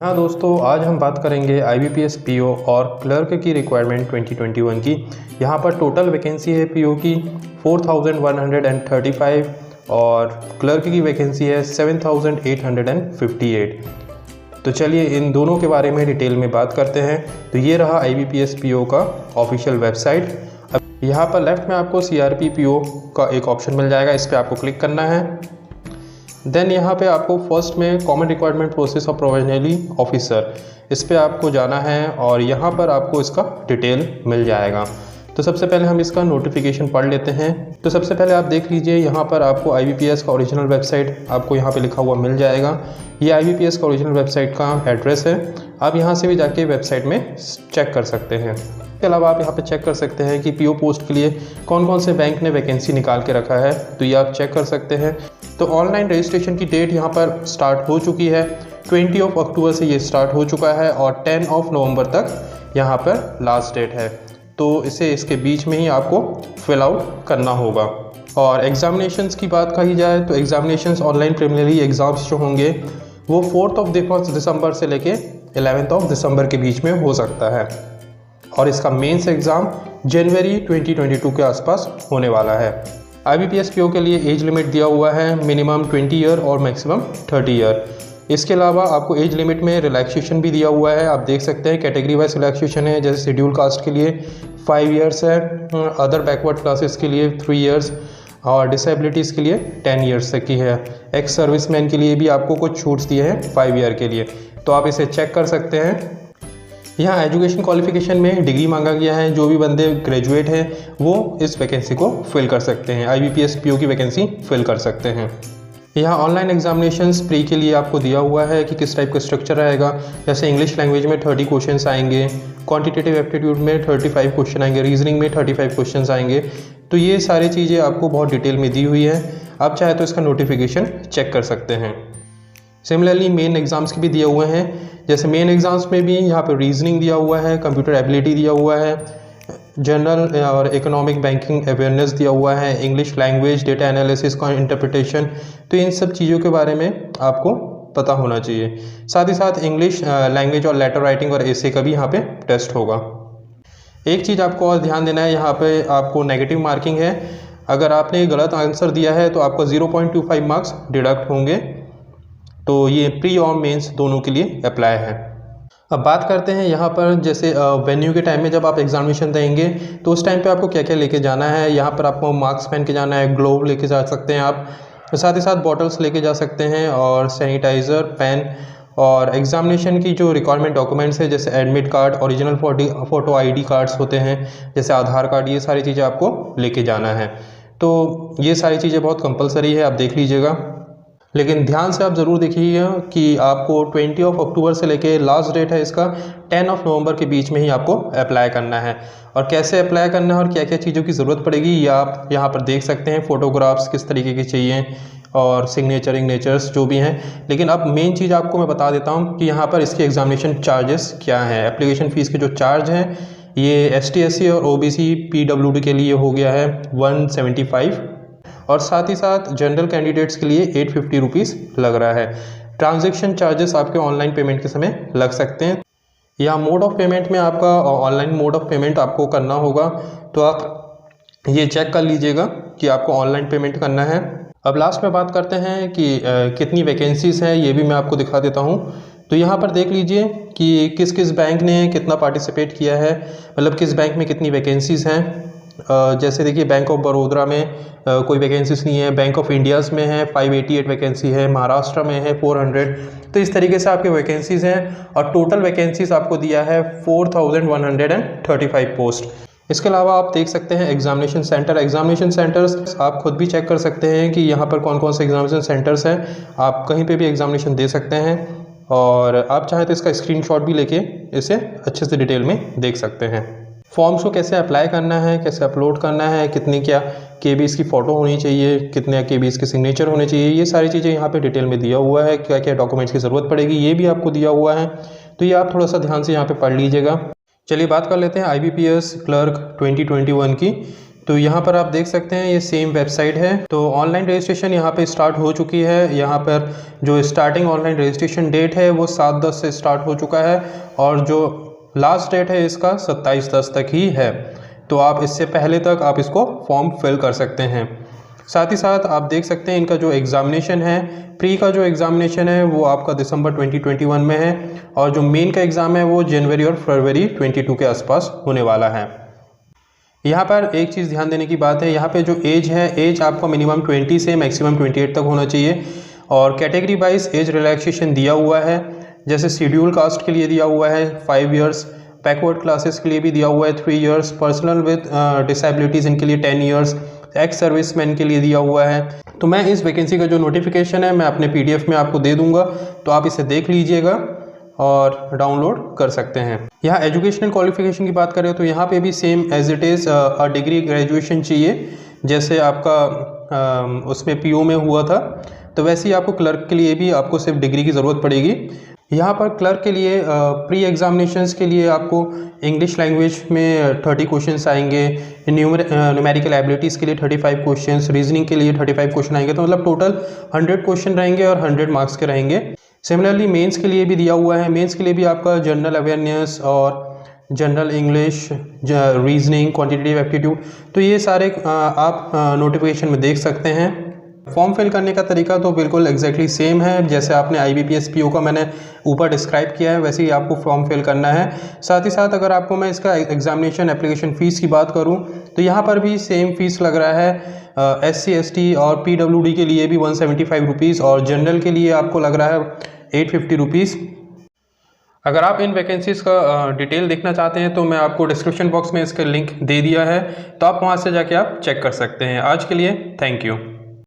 हाँ दोस्तों, आज हम बात करेंगे IBPS PO और क्लर्क की रिक्वायरमेंट 2021 की। यहाँ पर टोटल वैकेंसी है PO की 4135 और क्लर्क की वैकेंसी है 7858। तो चलिए इन दोनों के बारे में डिटेल में बात करते हैं। तो ये रहा IBPS PO का ऑफिशियल वेबसाइट। अब यहाँ पर लेफ्ट में आपको CRP PO का एक ऑप्शन मिल जाएगा, इस पर आपको क्लिक करना है। देन यहाँ पे आपको फर्स्ट में common requirement process of provisionally officer, इस पर आपको जाना है और यहाँ पर आपको इसका डिटेल मिल जाएगा। तो सबसे पहले हम इसका नोटिफिकेशन पढ़ लेते हैं। तो सबसे पहले आप देख लीजिए, यहाँ पर आपको IBPS का ओरिजिनल वेबसाइट आपको यहाँ पे लिखा हुआ मिल जाएगा। ये IBPS का ओरिजिनल वेबसाइट का एड्रेस है। आप यहाँ से भी जाके वेबसाइट में चेक कर सकते हैं। इसके अलावा आप यहाँ पे चेक कर सकते हैं कि PO पोस्ट के लिए कौन कौन से बैंक ने वैकेंसी निकाल के रखा है, तो ये आप चेक कर सकते हैं। तो ऑनलाइन रजिस्ट्रेशन की डेट यहाँ पर स्टार्ट हो चुकी है। 20 अक्टूबर से ये स्टार्ट हो चुका है और 10 नवंबर तक यहाँ पर लास्ट डेट है। तो इसे इसके बीच में ही आपको फिल आउट करना होगा। और एग्जामिनेशंस की बात कही जाए तो एग्जामिनेशंस ऑनलाइन प्रीलिमिनरी एग्ज़ाम्स जो होंगे वो 4 दिसंबर से लेके 11 दिसंबर के बीच में हो सकता है और इसका मेंस एग्ज़ाम जनवरी 2022 के आसपास होने वाला है। IBPS PO के लिए एज लिमिट दिया हुआ है मिनिमम 20 ईयर और मैक्सिमम 30 ईयर। इसके अलावा आपको एज लिमिट में रिलैक्सेशन भी दिया हुआ है। आप देख सकते हैं कैटेगरी वाइज रिलैक्सेशन है, जैसे शेड्यूल कास्ट के लिए 5 ईयर्स है, अदर बैकवर्ड क्लासेस के लिए 3 ईयर्स और डिसेबिलिटीज़ के लिए 10 ईयर्स तक की है। एक्स सर्विसमैन के लिए भी आपको कुछ छूट्स दिए हैं 5 ईयर के लिए, तो आप इसे चेक कर सकते हैं। यहाँ एजुकेशन क्वालिफिकेशन में डिग्री मांगा गया है। जो भी बंदे ग्रेजुएट हैं वो इस वैकेंसी को फिल कर सकते हैं, IBPS PO की वैकेंसी फिल कर सकते हैं। यहाँ ऑनलाइन एग्जामिनेशंस प्री के लिए आपको दिया हुआ है कि किस टाइप का स्ट्रक्चर रहेगा। जैसे इंग्लिश लैंग्वेज में 30 क्वेश्चंस आएंगे, क्वांटिटेटिव एप्टीट्यूड में 35 क्वेश्चन आएंगे, रीजनिंग में 35 क्वेश्चंस आएंगे। तो ये सारी चीज़ें आपको बहुत डिटेल में दी हुई है। आप चाहे तो इसका नोटिफिकेशन चेक कर सकते हैं। सिमिलरली मेन एग्ज़ाम्स के भी दिए हुए हैं। जैसे मेन एग्ज़ाम्स में भी यहाँ पर रीजनिंग दिया हुआ है, कंप्यूटर एबिलिटी दिया हुआ है, जनरल और इकोनॉमिक बैंकिंग अवेयरनेस दिया हुआ है, इंग्लिश लैंग्वेज, डेटा एनालिसिस का इंटरप्रिटेशन। तो इन सब चीज़ों के बारे में आपको पता होना चाहिए। साथ ही साथ इंग्लिश लैंग्वेज और लेटर राइटिंग और एसे का भी यहाँ पे टेस्ट होगा। एक चीज़ आपको और ध्यान देना है, यहाँ पे आपको नेगेटिव मार्किंग है। अगर आपने गलत आंसर दिया है तो आपको 0.25 मार्क्स डिडक्ट होंगे। तो ये प्री और मेंस दोनों के लिए अप्लाई है। अब बात करते हैं यहाँ पर, जैसे वेन्यू के टाइम में जब आप एग्जामिनेशन देंगे तो उस टाइम पे आपको क्या क्या लेके जाना है। यहाँ पर आपको मास्क पहन के जाना है, ग्लोव लेके जा सकते हैं आप, साथ ही साथ बॉटल्स लेके जा सकते हैं और सैनिटाइज़र, पेन और एग्जामिनेशन की जो रिक्वायरमेंट डॉक्यूमेंट्स है जैसे admit card, original photo ID cards होते हैं जैसे आधार कार्ड, ये सारी चीज़ें आपको लेके जाना है। तो ये सारी चीज़ें बहुत कंपलसरी है, आप देख लीजिएगा। लेकिन ध्यान से आप ज़रूर देखिएगा कि आपको 20 अक्टूबर से लेके लास्ट डेट है इसका 10 नवंबर के बीच में ही आपको अप्लाई करना है। और कैसे अप्लाई करना है और क्या क्या चीज़ों की ज़रूरत पड़ेगी ये आप यहाँ पर देख सकते हैं। फ़ोटोग्राफ्स किस तरीके की चाहिए और सिग्नेचर्स जो भी हैं। लेकिन अब मेन चीज़ आपको मैं बता देता हूँ कि यहाँ पर इसके एग्जामिनेशन चार्जेस क्या हैं। एप्लीकेशन फ़ीस के जो चार्ज हैं ये ST SC और OBC PWD के लिए हो गया है 175 और साथ ही साथ जनरल कैंडिडेट्स के लिए 850 रुपीज़ लग रहा है। ट्रांजैक्शन चार्जेस आपके ऑनलाइन पेमेंट के समय लग सकते हैं। या मोड ऑफ पेमेंट में आपका ऑनलाइन मोड ऑफ पेमेंट आपको करना होगा, तो आप ये चेक कर लीजिएगा कि आपको ऑनलाइन पेमेंट करना है। अब लास्ट में बात करते हैं कि कितनी वैकेंसीज़ हैं, ये भी मैं आपको दिखा देता हूँ। तो यहाँ पर देख लीजिए कि किस किस बैंक ने कितना पार्टिसिपेट किया है, मतलब किस बैंक में कितनी वैकेंसीज़ हैं। जैसे देखिए बैंक ऑफ बड़ौदा में कोई वैकेंसीज नहीं है, बैंक ऑफ इंडियाज़ में है 588 वैकेंसी है, महाराष्ट्र में है 400। तो इस तरीके से आपके वैकेंसीज़ हैं और टोटल वैकेंसीज़ आपको दिया है 4135 पोस्ट। इसके अलावा आप देख सकते हैं एग्जामिनेशन सेंटर्स आप खुद भी चेक कर सकते हैं कि यहाँ पर कौन कौन से एग्जामिनेशन सेंटर्स हैं। आप कहीं पे भी एग्जामिनेशन दे सकते हैं और आप चाहें तो इसका स्क्रीनशॉट भी लेके इसे अच्छे से डिटेल में देख सकते हैं। फॉर्म्स को कैसे अप्लाई करना है, कैसे अपलोड करना है, कितनी क्या KBs की फ़ोटो होनी चाहिए, कितने KBs के सिग्नेचर होने चाहिए, ये सारी चीज़ें यहाँ पे डिटेल में दिया हुआ है। क्या क्या डॉक्यूमेंट्स की ज़रूरत पड़ेगी ये भी आपको दिया हुआ है। तो ये आप थोड़ा सा ध्यान से यहाँ पे पढ़ लीजिएगा। चलिए बात कर लेते हैं IBPS क्लर्क 2021 की। तो यहाँ पर आप देख सकते हैं ये सेम वेबसाइट है। तो ऑनलाइन रजिस्ट्रेशन यहाँ पे स्टार्ट हो चुकी है। यहाँ पर जो स्टार्टिंग ऑनलाइन रजिस्ट्रेशन डेट है वो 7/10 से स्टार्ट हो चुका है और जो लास्ट डेट है इसका 27/10 तक ही है। तो आप इससे पहले तक आप इसको फॉर्म फिल कर सकते हैं। साथ ही साथ आप देख सकते हैं इनका जो एग्ज़ामिनेशन है, प्री का जो एग्ज़ामिनेशन है वो आपका दिसंबर 2021 में है और जो मेन का एग्ज़ाम है वो जनवरी और फरवरी 22 के आसपास होने वाला है। यहाँ पर एक चीज़ ध्यान देने की बात है, यहाँ पे जो एज है, एज आपका मिनिमम 20 से मैक्सिमम 28 तक होना चाहिए और कैटेगरी वाइज एज रिलैक्सेशन दिया हुआ है। जैसे शेड्यूल कास्ट के लिए दिया हुआ है 5 इयर्स, बैकवर्ड क्लासेस के लिए भी दिया हुआ है 3 इयर्स, पर्सनल विद डिसेबिलिटीज़ इनके लिए 10 इयर्स, एक्स सर्विसमैन के लिए दिया हुआ है। तो मैं इस वैकेंसी का जो नोटिफिकेशन है मैं अपने PDF में आपको दे दूंगा, तो आप इसे देख लीजिएगा और डाउनलोड कर सकते हैं। यहाँ एजुकेशनल क्वालिफिकेशन की बात करें तो यहाँ पे भी same as it is degree graduation चाहिए, जैसे आपका उसमें PO में हुआ था, तो वैसे ही आपको क्लर्क के लिए भी आपको सिर्फ डिग्री की ज़रूरत पड़ेगी। यहाँ पर क्लर्क के लिए प्री एग्जामिनेशंस के लिए आपको इंग्लिश लैंग्वेज में 30 क्वेश्चंस आएंगे, न्यूमेरिकल एबिलिटीज़ के लिए 35 क्वेश्चंस, रीजनिंग के लिए 35 क्वेश्चन आएंगे, तो मतलब टोटल 100 क्वेश्चन रहेंगे और 100 मार्क्स के रहेंगे। सिमिलरली मेंस के लिए भी दिया हुआ है, मेंस के लिए भी आपका जनरल अवेयरनेस और general English, reasoning, quantitative aptitude, तो ये सारे आप नोटिफिकेशन में देख सकते हैं। फॉर्म फिल करने का तरीका तो बिल्कुल एग्जैक्टली सेम है, जैसे आपने IBPS PO का मैंने ऊपर डिस्क्राइब किया है वैसे ही आपको फॉर्म फिल करना है। साथ ही साथ अगर आपको मैं इसका एग्जामिनेशन एप्लीकेशन फ़ीस की बात करूं तो यहाँ पर भी सेम फीस लग रहा है। SC ST और PWD के लिए भी 175 रुपीज़ और जनरल के लिए आपको लग रहा है 850 रुपीज़। अगर आप इन वैकेंसीज़ का डिटेल देखना चाहते हैं तो मैं आपको डिस्क्रिप्शन बॉक्स में इसका लिंक दे दिया है, तो आप वहाँ से जाके आप चेक कर सकते हैं। आज के लिए थैंक यू।